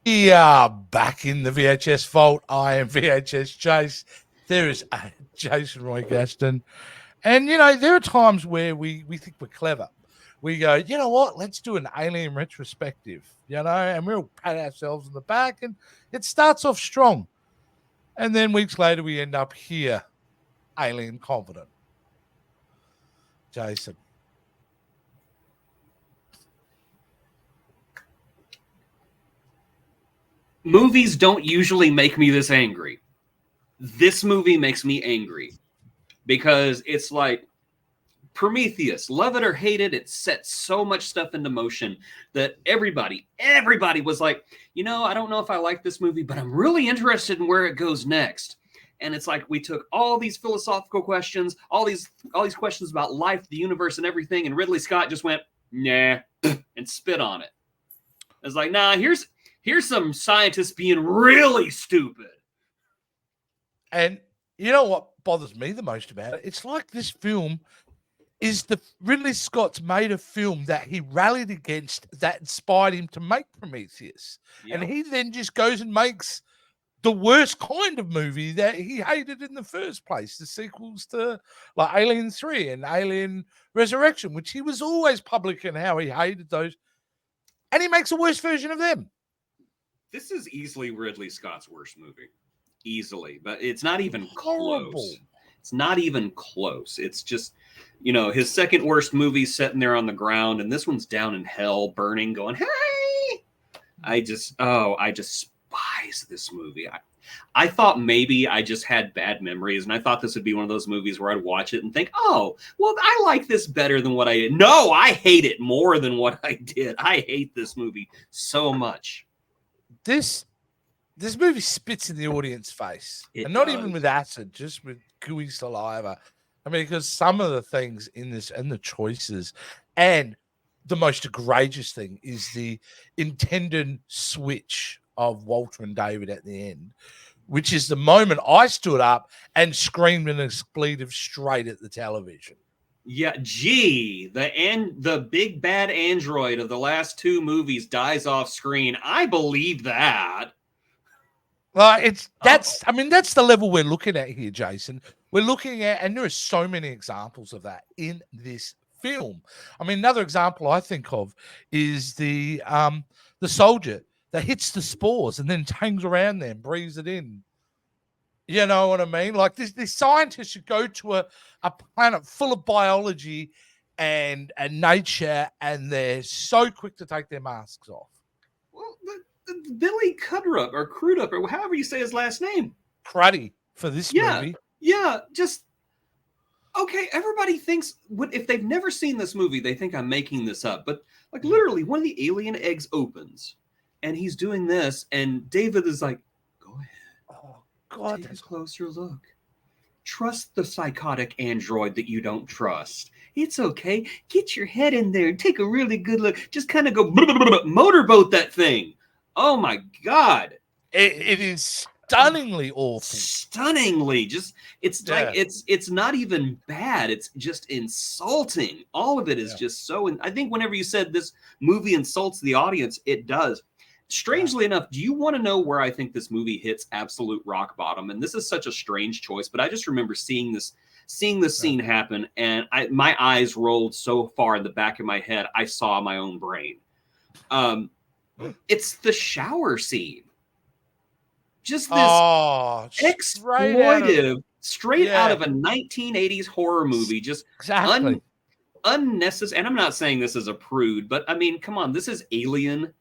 We are back in the VHS vault. I am VHS Chase. There is Jason Roy Gaston. And, there are times where we think we're clever. We go, you know what? Let's do an Alien retrospective, and we'll pat ourselves on the back. And it starts off strong. And then weeks later, we end up here, Alien confident. Jason. Movies don't usually make me this angry. This movie makes me angry because it's like Prometheus, love it or hate it, it set so much stuff into motion that everybody was like, I don't know if I like this movie, but I'm really interested in where it goes next. And it's like we took all these philosophical questions, all these questions about life, the universe, and everything, and Ridley Scott just went, nah, and spit on it. It's like, nah, here's some scientists being really stupid. And you know what bothers me the most about it? It's like this film is Ridley Scott's made a film that he rallied against that inspired him to make Prometheus. Yep. And he then just goes and makes the worst kind of movie that he hated in the first place, the sequels to like Alien 3 and Alien Resurrection, which he was always public in how he hated those. And he makes a worse version of them. This is easily Ridley Scott's worst movie. Easily. But it's not even close. It's not even close. It's just, his second worst movie sitting there on the ground, and this one's down in hell, burning, going, hey! I despise this movie. I thought maybe I just had bad memories, and I thought this would be one of those movies where I'd watch it and think, oh, well, I like this better than what I did. No, I hate it more than what I did. I hate this movie so much. This movie spits in the audience face. And not even with acid, just with gooey saliva. I mean, because some of the things in this and the choices, and the most egregious thing is the intended switch of Walter and David at the end, which is the moment I stood up and screamed an expletive straight at the television. Yeah, the big bad android of the last two movies dies off screen. I believe that. Well, that's the level we're looking at here, Jason. We're looking at, and there are so many examples of that in this film. I mean, another example I think of is the soldier that hits the spores and then hangs around there and breathes it in. You know what I mean? Like this scientists should go to a planet full of biology and nature, and they're so quick to take their masks off. Well, Billy Crudup, or however you say his last name. Cruddy for this movie. Yeah, just okay. Everybody thinks if they've never seen this movie, they think I'm making this up. But like literally, one of the alien eggs opens, and he's doing this, and David is like, "Go ahead, God, take a closer look. Trust the psychotic android that you don't trust. It's okay. Get your head in there and take a really good look. Just kind of go motorboat that thing." Oh my God! It is stunningly awful. Stunningly, just like it's not even bad. It's just insulting. All of it is just so. I think whenever you said this movie insults the audience, it does. Strangely enough, do you want to know where I think this movie hits absolute rock bottom? And this is such a strange choice, but I just remember seeing this scene happen, and my eyes rolled so far in the back of my head, I saw my own brain. It's the shower scene. Just this exploitive, straight out of a 1980s horror movie. Just unnecessary. And I'm not saying this as a prude, but I mean, come on, this is Alien.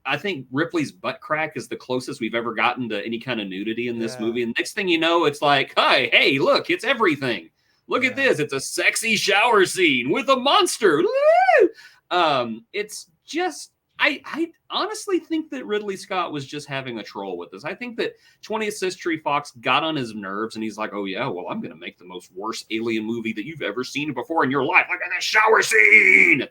I think Ripley's butt crack is the closest we've ever gotten to any kind of nudity in this movie. And next thing you know, it's like, hey, look, it's everything. Look at this. It's a sexy shower scene with a monster. It's just, I honestly think that Ridley Scott was just having a troll with this. I think that 20th Century Fox got on his nerves, and he's like, oh yeah, well, I'm going to make the most worst alien movie that you've ever seen before in your life. Look at that shower scene.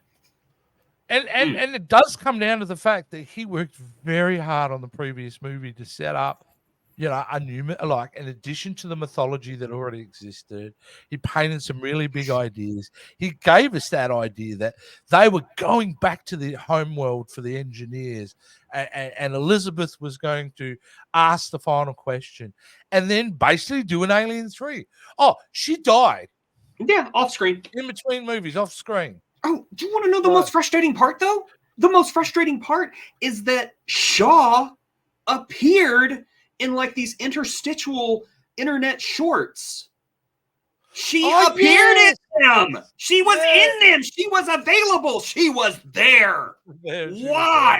And it does come down to the fact that he worked very hard on the previous movie to set up, a new, like, in addition to the mythology that already existed, he painted some really big ideas. He gave us that idea that they were going back to the home world for the engineers, and Elizabeth was going to ask the final question and then basically do an Alien 3. Oh, she died. Yeah, off screen. In between movies, off screen. Oh, do you want to know the most frustrating part, though? The most frustrating part is that Shaw appeared in like these interstitial internet shorts. She appeared in them. She was in them. She was available. She was there. Why?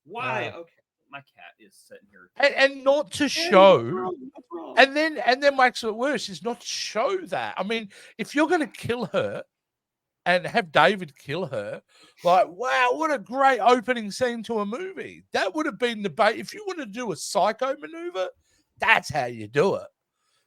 Why? Okay, my cat is sitting here. And not to show, and then makes it worse is not to show that. I mean, if you're going to kill her and have David kill her, like, wow, what a great opening scene to a movie. That would have been the bait. If you want to do a psycho maneuver, that's how you do it.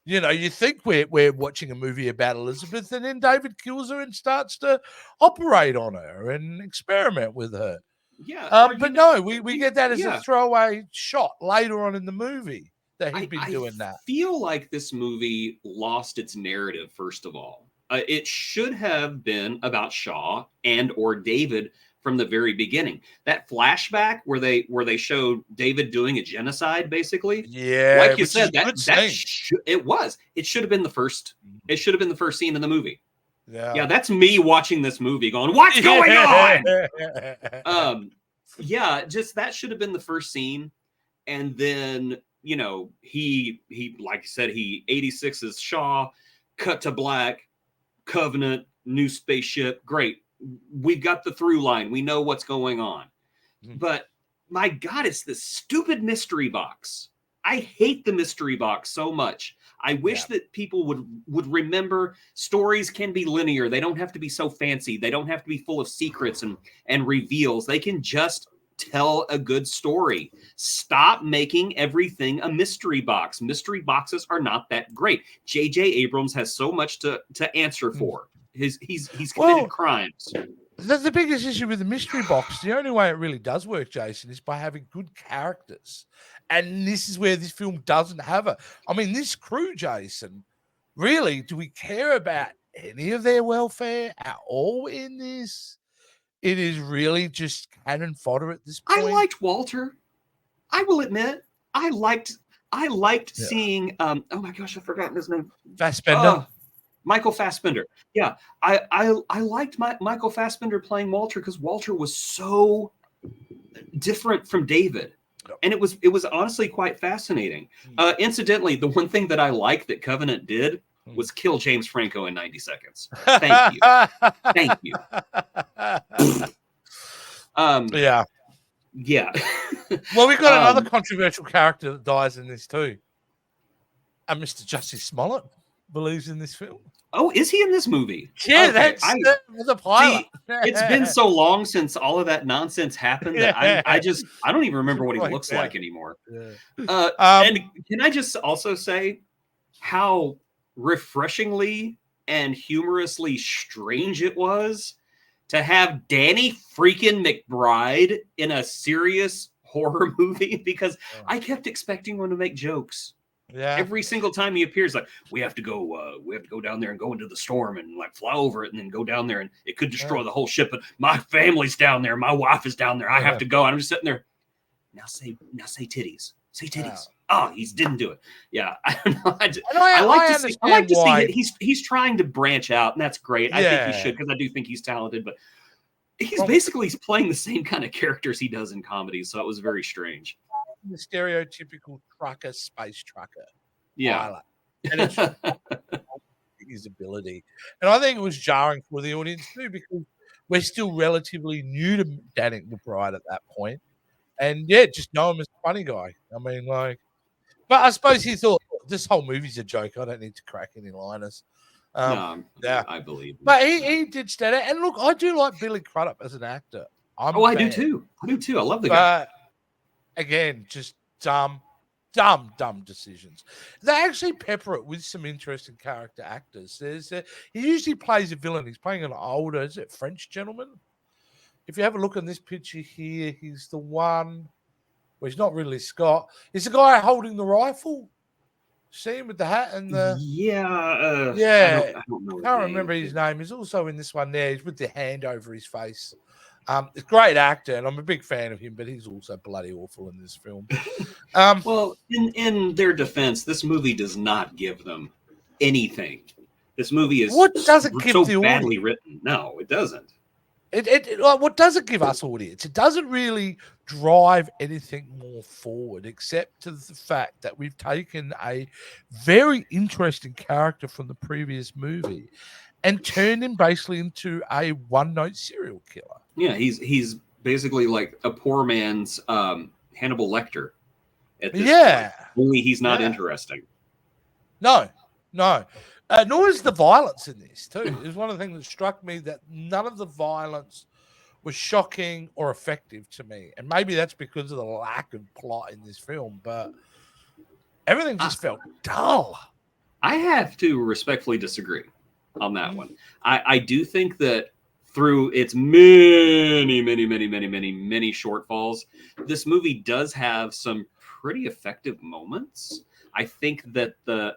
You know, you think we're watching a movie about Elizabeth, and then David kills her and starts to operate on her and experiment with her. Yeah. But no, we get that as a throwaway shot later on in the movie that he'd been doing that. I feel like this movie lost its narrative, first of all. It should have been about Shaw and or David from the very beginning. That flashback where they showed David doing a genocide, basically. Yeah, like you said, it should have been the first. It should have been the first scene in the movie. Yeah, that's me watching this movie, going, "What's going on?" Just that should have been the first scene, and then he like you said, he 86's Shaw, cut to black. Covenant, new spaceship, great. We've got the through line. We know what's going on. But my God, it's this stupid mystery box. I hate the mystery box so much. I wish that people would remember stories can be linear. They don't have to be so fancy. They don't have to be full of secrets and reveals. They can just tell a good story. Stop making everything a mystery box. Mystery boxes are not that great. J.J. Abrams has so much to answer for. He's committed crimes. The biggest issue with the mystery box, the only way it really does work, Jason, is by having good characters. And this is where this film doesn't have it. I mean, this crew, Jason, really, do we care about any of their welfare at all in this? It is really just cannon fodder at this point. I liked Walter. I will admit, I liked seeing. Oh my gosh, I've forgotten his name. Fassbender. Michael Fassbender. Yeah, I liked Michael Fassbender playing Walter because Walter was so different from David, and it was honestly quite fascinating. Incidentally, the one thing that I liked that Covenant did was kill James Franco in 90 seconds. Thank you. Thank you. Yeah. Well, we've got another controversial character that dies in this too. And Mr. Justice Smollett believes in this film. Oh, is he in this movie? Yeah, that's the pilot. It's been so long since all of that nonsense happened that I don't even remember what he looks like anymore. Yeah. And can I just also say how refreshingly and humorously strange it was to have Danny freaking McBride in a serious horror movie, because I kept expecting him to make jokes. Yeah. Every single time he appears, like, we have to go down there and go into the storm and like fly over it and then go down there and it could destroy the whole ship. But my family's down there, my wife is down there. I have to go. And I'm just sitting there. Now say titties. Say titties. Oh, he didn't do it. Yeah, I don't know. I like to see he's trying to branch out, and that's great. I think he should, because I do think he's talented, but he's basically playing the same kind of characters he does in comedies, so it was very strange. The stereotypical trucker, space trucker. Yeah. Pilot. And it's his ability. And I think it was jarring for the audience too, because we're still relatively new to Danny McBride at that point. And just know him as a funny guy. I mean, like, but I suppose he thought this whole movie's a joke. I don't need to crack any liners. I believe. But he did stand out. And look, I do like Billy Crudup as an actor. I do too. I love the guy. Again, just dumb decisions. They actually pepper it with some interesting character actors. He usually plays a villain. He's playing an older, French gentleman? If you have a look on this picture here, he's the one Well, he's not Ridley Scott. He's the guy holding the rifle. See him with the hat and the I don't know. Can't remember his name. He's also in this one there. He's with the hand over his face. He's a great actor, and I'm a big fan of him, but he's also bloody awful in this film. Well, in their defense, this movie does not give them anything. This movie is what doesn't give so the badly audience? written. No, it doesn't. What does it give us audience? It doesn't really drive anything more forward, except to the fact that we've taken a very interesting character from the previous movie and turned him basically into a one-note serial killer. Yeah, he's basically like a poor man's Hannibal Lecter. At this point. Only he's not interesting. No. Nor is the violence in this, too. It was one of the things that struck me, that none of the violence was shocking or effective to me. And maybe that's because of the lack of plot in this film, but everything just felt dull. I have to respectfully disagree on that one. I do think that through its many shortfalls, this movie does have some pretty effective moments. I think that the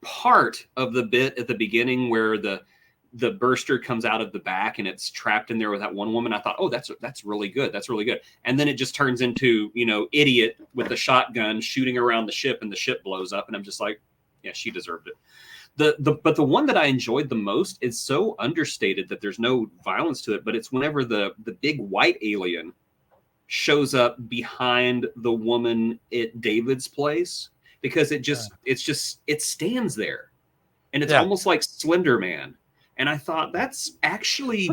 part of the bit at the beginning where the burster comes out of the back and it's trapped in there with that one woman, I thought, oh, that's really good. That's really good. And then it just turns into, idiot with the shotgun shooting around the ship and the ship blows up. And I'm just like, yeah, she deserved it. But the one that I enjoyed the most is so understated that there's no violence to it, but it's whenever the big white alien shows up behind the woman at David's place, because it stands there, and it's almost like Slender Man. And I thought that's actually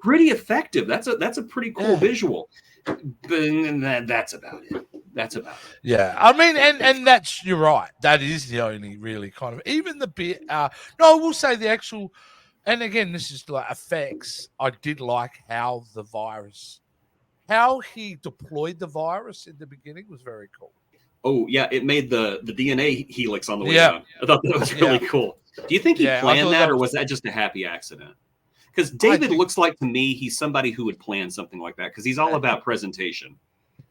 pretty effective. That's a pretty cool visual. But that's about it. Yeah, I mean, and you're right. That is the only really kind of, even the bit. No, I will say the actual, and again, this is like effects. I did like how he deployed the virus in the beginning was very cool. Oh, yeah, it made the DNA helix on the way down. I thought that was really cool. Do you think he planned that, or was that just a happy accident? Because David looks like, to me, he's somebody who would plan something like that, because he's all about presentation.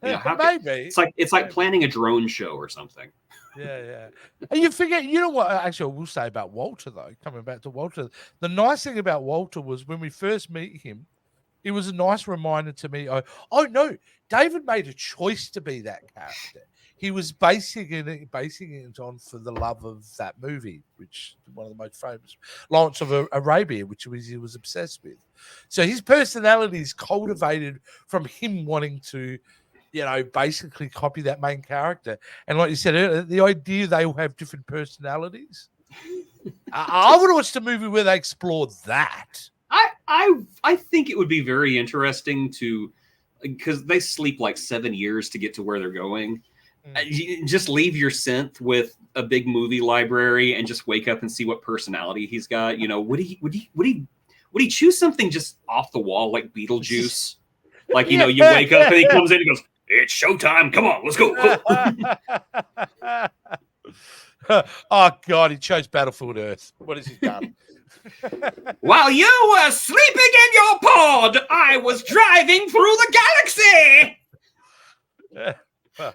Maybe. It's like planning a drone show or something. Yeah. And you forget, you know what, actually, I will say about Walter, though, coming back to Walter, the nice thing about Walter was when we first meet him, it was a nice reminder to me, oh no, David made a choice to be that character. He was basing it on for the love of that movie, which is one of the most famous, Lawrence of Arabia, which he was obsessed with. So his personality is cultivated from him wanting to, basically copy that main character. And like you said earlier, the idea they will have different personalities. I would have watched a movie where they explored that. I think it would be very interesting because they sleep like 7 years to get to where they're going. Just leave your synth with a big movie library and just wake up and see what personality he's got. Would he choose something just off the wall like Beetlejuice? Like, you wake up and he comes in and goes, "It's showtime. Come on, let's go." Oh God, he chose Battlefield Earth. What has he done? While you were sleeping in your pod, I was driving through the galaxy.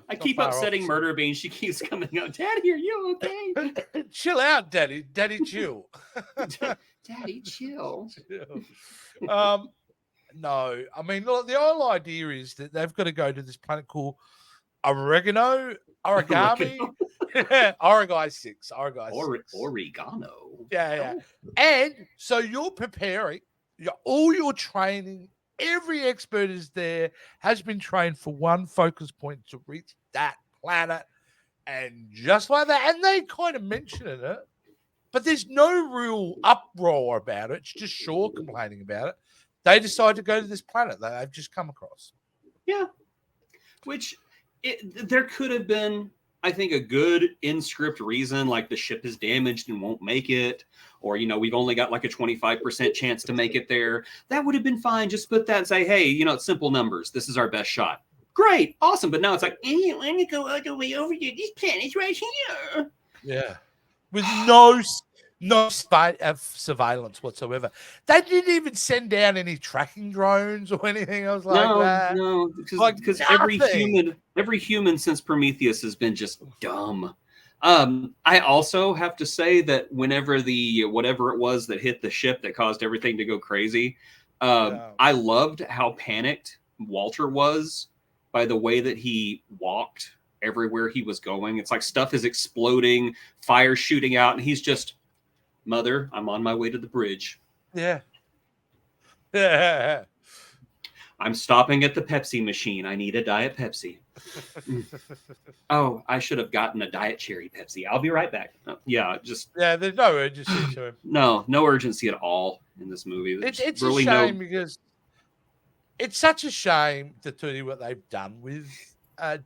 I keep upsetting Murder Bean. She keeps coming out. Daddy, are you okay? Chill out, Daddy. Daddy, chill. Daddy, chill. No, I mean, look, the whole idea is that they've got to go to this planet called origami. Origai 6. Oregano. Yeah. And so you're preparing, all your training, every expert is there, has been trained for one focus point to reach that planet. And just like that, and they kind of mention it, but there's no real uproar about it. It's just Shaw complaining about it. They decide to go to this planet that they've just come across. Yeah. Which there could have been, I think, a good in-script reason, like the ship is damaged and won't make it, or, we've only got like a 25% chance to make it there. That would have been fine. Just put that and say, hey, it's simple numbers. This is our best shot. Great. Awesome. But now it's like, hey, let me go all the way over here. This planet's right here. Yeah. With no No surveillance whatsoever. They didn't even send down any tracking drones or anything. I was like, No, like because nothing. every human since Prometheus has been just dumb. I also have to say that whenever the whatever it was that hit the ship that caused everything to go crazy, I loved how panicked Walter was by the way that he walked everywhere he was going. It's like stuff is exploding, fire shooting out, and he's just, Mother, I'm on my way to the bridge. Yeah. Yeah. I'm stopping at the Pepsi machine. I need a Diet Pepsi. Oh, I should have gotten a Diet Cherry Pepsi. I'll be right back. There's no urgency to him. No urgency at all in this movie. It's really a shame because it's such a shame to tell you what they've done with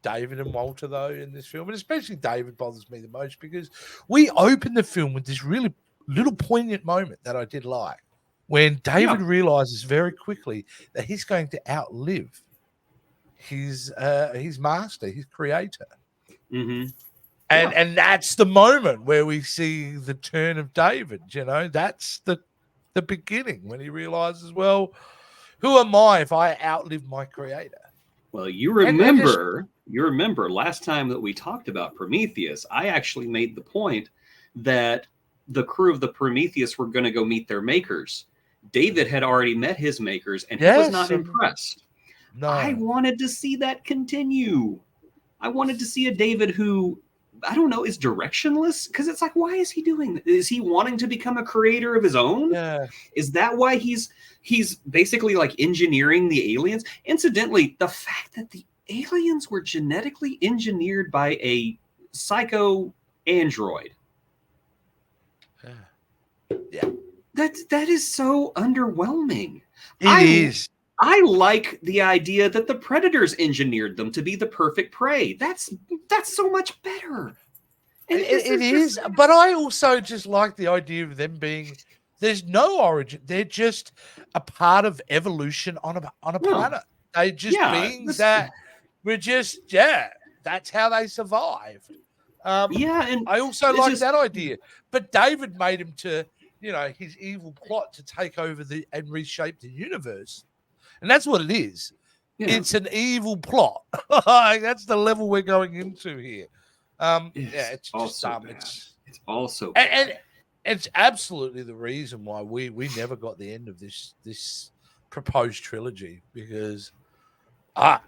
David and Walter, though, in this film. And especially David bothers me the most because we open the film with this really little poignant moment that I did like when David realizes very quickly that he's going to outlive his master, his creator. Mm-hmm. And that's the moment where we see the turn of David. You know, that's the beginning when he realizes, well, who am I if I outlive my creator? Well, you remember last time that we talked about Prometheus, I actually made the point that the crew of the Prometheus were going to go meet their makers. David had already met his makers, and he was not impressed. No. I wanted to see that continue. I wanted to see a David who, I don't know, is directionless. Because it's like, why is he doing this? Is he wanting to become a creator of his own? Yeah. Is that why he's basically like engineering the aliens? Incidentally, the fact that the aliens were genetically engineered by a psycho android. Yeah. That is so underwhelming. It is. I like the idea that the predators engineered them to be the perfect prey. That's so much better. And it is, but I also just like the idea of them being. There's no origin. They're just a part of evolution on a planet. They just beings that we're just that's how they survived. And I also like that idea. But David made him to, his evil plot to take over and reshape the universe. And that's what it is. Yeah. It's an evil plot. That's the level we're going into here. It's just dumb. It's also bad. And it's absolutely the reason why we never got the end of this proposed trilogy because, like,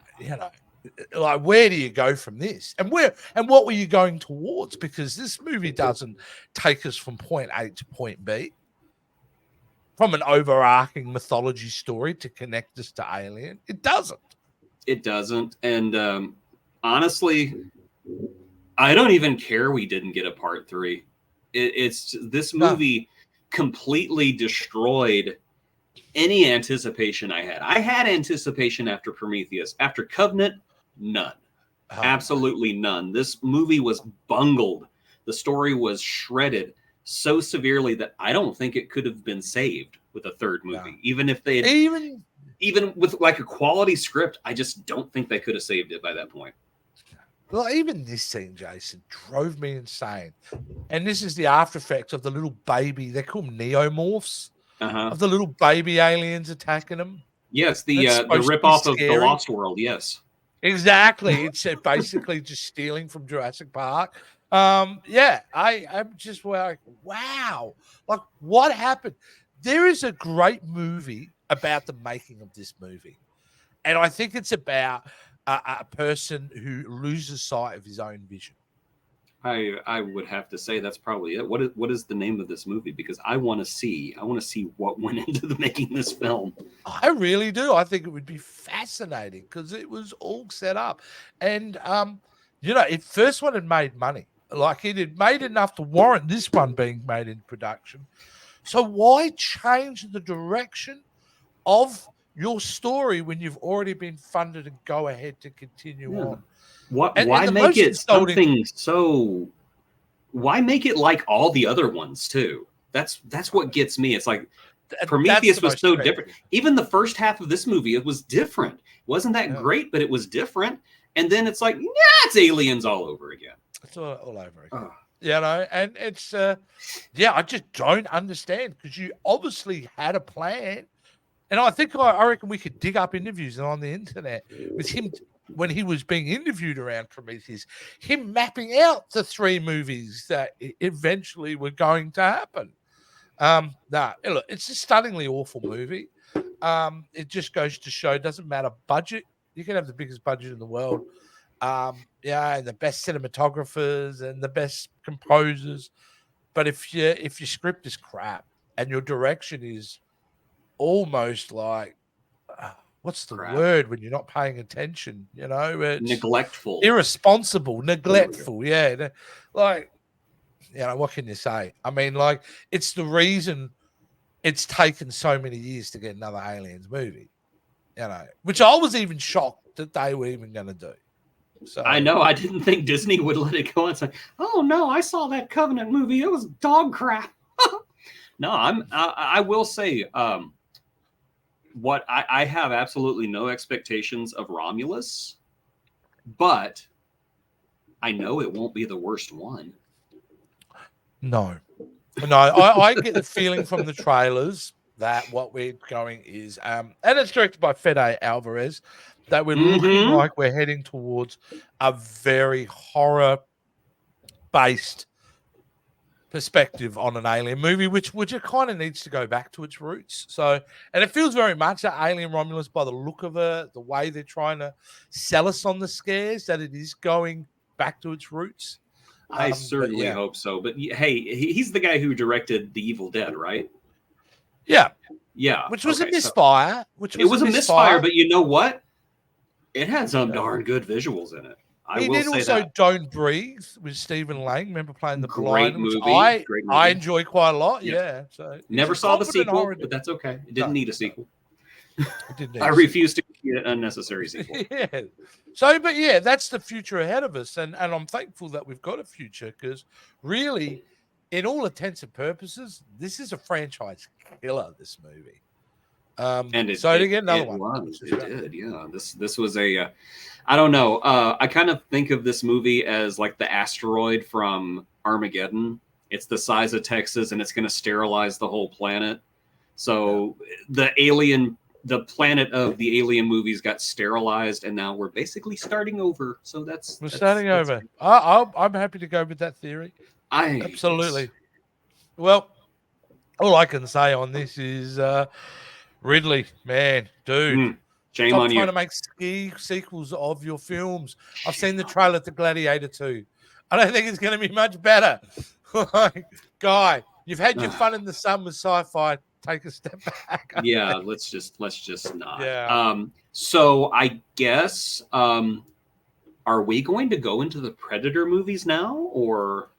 where do you go from this? And what were you going towards? Because this movie doesn't take us from point A to point B. From an overarching mythology story to connect us to Alien. It doesn't. It doesn't. And honestly, I don't even care we didn't get a part 3. It's this movie completely destroyed any anticipation I had. I had anticipation after Prometheus. After Covenant, none. Absolutely none. This movie was bungled. The story was shredded so severely that I don't think it could have been saved with a third movie. No. Even if they had, even with like a quality script, I just don't think they could have saved it by that point. Well, even this scene, Jason, drove me insane. And this is the after effects of the little baby, they call them neomorphs, of the little baby aliens attacking them. Yes, the ripoff of The Lost World, yes. Exactly. It's basically just stealing from Jurassic Park. I'm just like, wow, like what happened? There is a great movie about the making of this movie. And I think it's about a person who loses sight of his own vision. I would have to say that's probably it. What is the name of this movie? Because I want to see what went into the making this film. I really do. I think it would be fascinating because it was all set up. And, it first one had made money. Like it had made enough to warrant this one being made in production. So why change the direction of your story when you've already been funded and go ahead to continue on? Why make it something so? Why make it like all the other ones too? That's what gets me. It's like Prometheus was so different. Even the first half of this movie, it was different. It wasn't that great, but it was different. And then it's like, it's aliens all over again. It's all over again. and it's I just don't understand, because you obviously had a plan. And I reckon we could dig up interviews on the internet with him when he was being interviewed around Prometheus, him mapping out the 3 movies that eventually were going to happen. Look, it's a stunningly awful movie. It just goes to show, it doesn't matter budget. You can have the biggest budget in the world, and the best cinematographers and the best composers, but if your script is crap and your direction is almost like, what's the word when you're not paying attention? It's neglectful, neglectful. Yeah, like, what can you say? I mean, like, it's the reason it's taken so many years to get another Aliens movie, which I was even shocked that they were even going to do. So I know, I didn't think Disney would let it go and say, "Oh no, I saw that Covenant movie; it was dog crap." No, I will say, what I have absolutely no expectations of Romulus, but I know it won't be the worst one. No, I get the feeling from the trailers that what we're going is, and it's directed by Fede Alvarez, that we're looking like we're heading towards a very horror-based perspective on an alien movie, which it kind of needs to go back to its roots. So, and it feels very much that Alien Romulus, by the look of it, the way they're trying to sell us on the scares, that it is going back to its roots. I certainly hope so. But hey, he's the guy who directed The Evil Dead, right? Yeah. Yeah. Which was a misfire. It was a misfire, but you know what? It had some darn good visuals in it. He did also Don't Breathe with Stephen Lang. Remember playing the blind, which I enjoy quite a lot. Yeah. So never saw the sequel, but that's okay. It didn't need a sequel. It didn't. I refuse to see an unnecessary sequel. Yeah. So, but yeah, that's the future ahead of us, and I'm thankful that we've got a future, because really, in all intents and purposes, this is a franchise killer. This movie. And to get another one. It did, yeah. This was a, I don't know. I kind of think of this movie as like the asteroid from Armageddon. It's the size of Texas, and it's going to sterilize the whole planet. So the planet of the alien movies got sterilized, and now we're basically starting over. So we're starting over. I'm happy to go with that theory. Absolutely. Yes. Well, all I can say on this is, Ridley, man, dude, shame on you. Trying to make sequels of your films. I've seen the trailer to Gladiator 2. I don't think it's going to be much better. Guy, you've had your fun in the sun with sci-fi. Take a step back. Yeah, let's just not. Yeah. So I guess, are we going to go into the Predator movies now, or?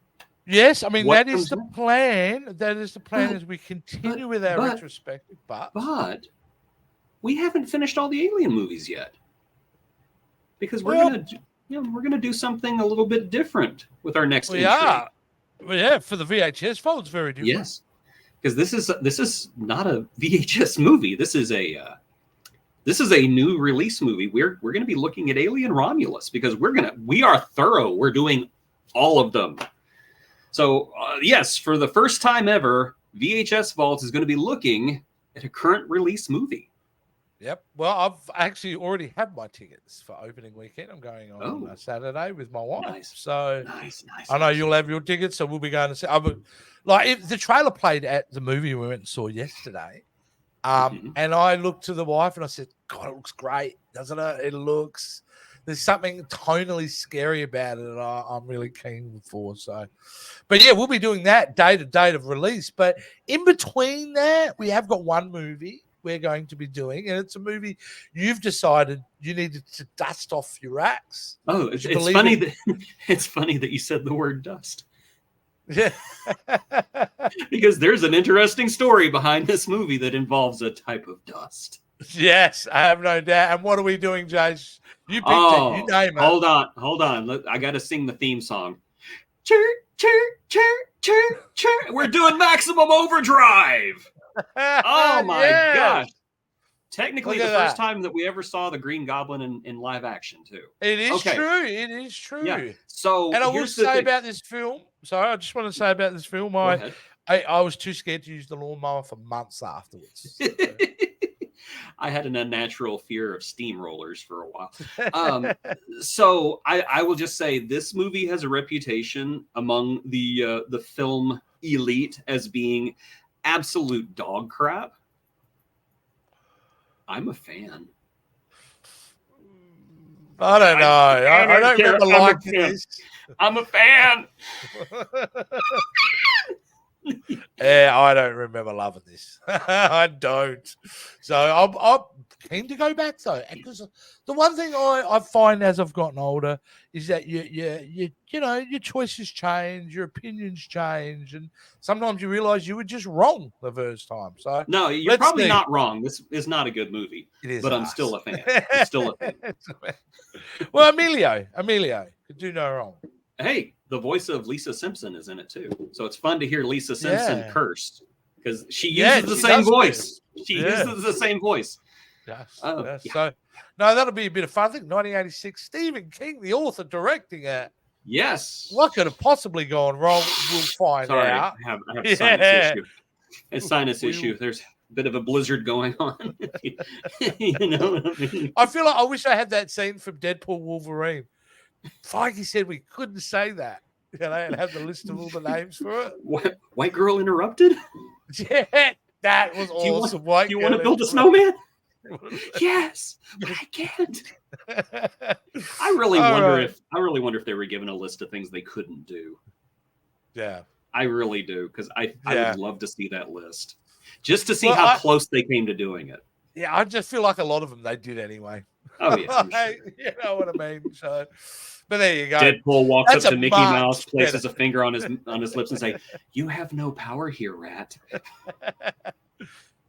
Yes, I mean, that is the plan. That is the plan as we continue with our retrospective. But we haven't finished all the Alien movies yet, because we're gonna do something a little bit different with our next entry. Yeah, for the VHS folds, very different. Yes, because this is not a VHS movie. This is a new release movie. We're going to be looking at Alien Romulus, because we are thorough. We're doing all of them. So, yes, for the first time ever, VHS Vault is going to be looking at a current release movie. Yep. Well, I've actually already had my tickets for opening weekend. I'm going on Saturday with my wife. Nice. So nice. I know you'll have your tickets, so we'll be going to see. If the trailer played at the movie we went and saw yesterday, and I looked to the wife and I said, "God, it looks great, doesn't it? It looks." There's something tonally scary about it that I'm really keen for. So, but yeah, we'll be doing that date of release. But in between that, we have got one movie we're going to be doing, and it's a movie you've decided you needed to dust off your racks. Oh, it's funny that you said the word dust. Yeah. Because there's an interesting story behind this movie that involves a type of dust. Yes, I have no doubt. And what are we doing, Jace? You picked it. You name it. Hold on. Look, I got to sing the theme song. Chirp, chirp, chirp, chirp, chirp. We're doing Maximum Overdrive. Oh my gosh. Technically, Look the at first that. time that we ever saw the Green Goblin in live action, too. It is Okay. true. It is true. Yeah. So And I will here's the say thing. about this film. Sorry, I just want to say about this film. Go ahead. I was too scared to use the lawnmower for months afterwards. I had an unnatural fear of steamrollers for a while. So I will just say this movie has a reputation among the film elite as being absolute dog crap. I'm a fan. I don't know. I don't remember liking this. I'm a fan. Yeah, I don't remember loving this. I don't. So I'm keen to go back though, because the one thing I find as I've gotten older is that you know your choices change, your opinions change, and sometimes you realize you were just wrong the first time. So No, you're probably not wrong. This is not a good movie, but I'm still a fan. I'm still a fan. Well, Emilio could do no wrong. Hey, the voice of Lisa Simpson is in it too, so it's fun to hear Lisa Simpson curse because she uses the same voice. She uses the same voice. Yes. So, no, that'll be a bit of fun. I think 1986, Stephen King, the author, directing it. Yes. What could have possibly gone wrong? We'll find out. I have a sinus issue. A sinus issue. There's a bit of a blizzard going on. You know what I mean? I feel like I wish I had that scene from Deadpool Wolverine. Feige said we couldn't say that, you know, and have the list of all the names for it. What? White Girl Interrupted? Yeah, that was awesome. Do you want to build a snowman? Yes, but I can't. I really wonder if they were given a list of things they couldn't do. Yeah, I really do, because I would love to see that list, just to see how close they came to doing it. Yeah, I just feel like a lot of them they did anyway. Oh yeah, sure. You know what I mean. So, but there you go. Deadpool walks up to Mickey Mouse, places a finger on his lips, and say, "You have no power here, rat."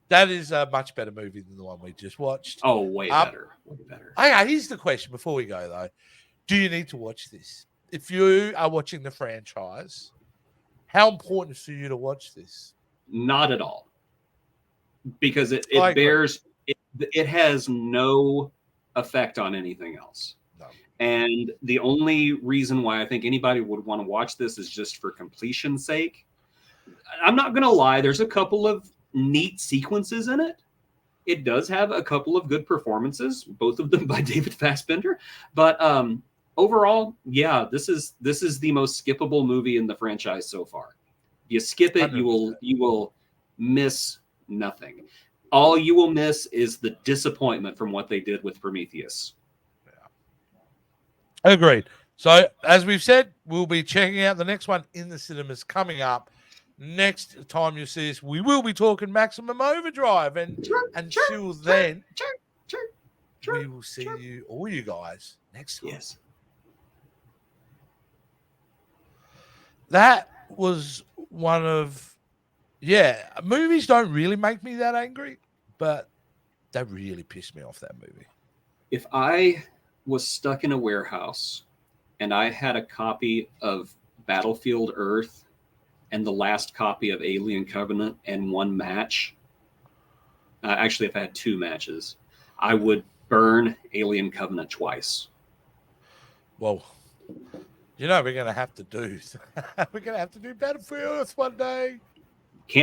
That is a much better movie than the one we just watched. Oh, way better. Way better. Here's the question before we go, though. Do you need to watch this? If you are watching the franchise, how important is it for you to watch this? Not at all. Because it has no effect on anything else. No. And the only reason why I think anybody would want to watch this is just for completion's sake. I'm not going to lie. There's a couple of neat sequences in it. It does have a couple of good performances, both of them by David Fassbender. But overall, yeah, this is the most skippable movie in the franchise so far. If you skip it, 100%. you will miss nothing. All you will miss is the disappointment from what they did with Prometheus. Yeah. Agreed. So, as we've said, we'll be checking out the next one in the cinemas coming up. Next time you see us, we will be talking Maximum Overdrive. And until then, we will see all you guys next time. Yes. That was one of... Yeah, movies don't really make me that angry, but they really pissed me off, that movie. If I was stuck in a warehouse and I had a copy of Battlefield Earth and the last copy of Alien Covenant and one match, actually, if I had two matches, I would burn Alien Covenant twice. Well, you know, we're going to have to do Battlefield Earth one day.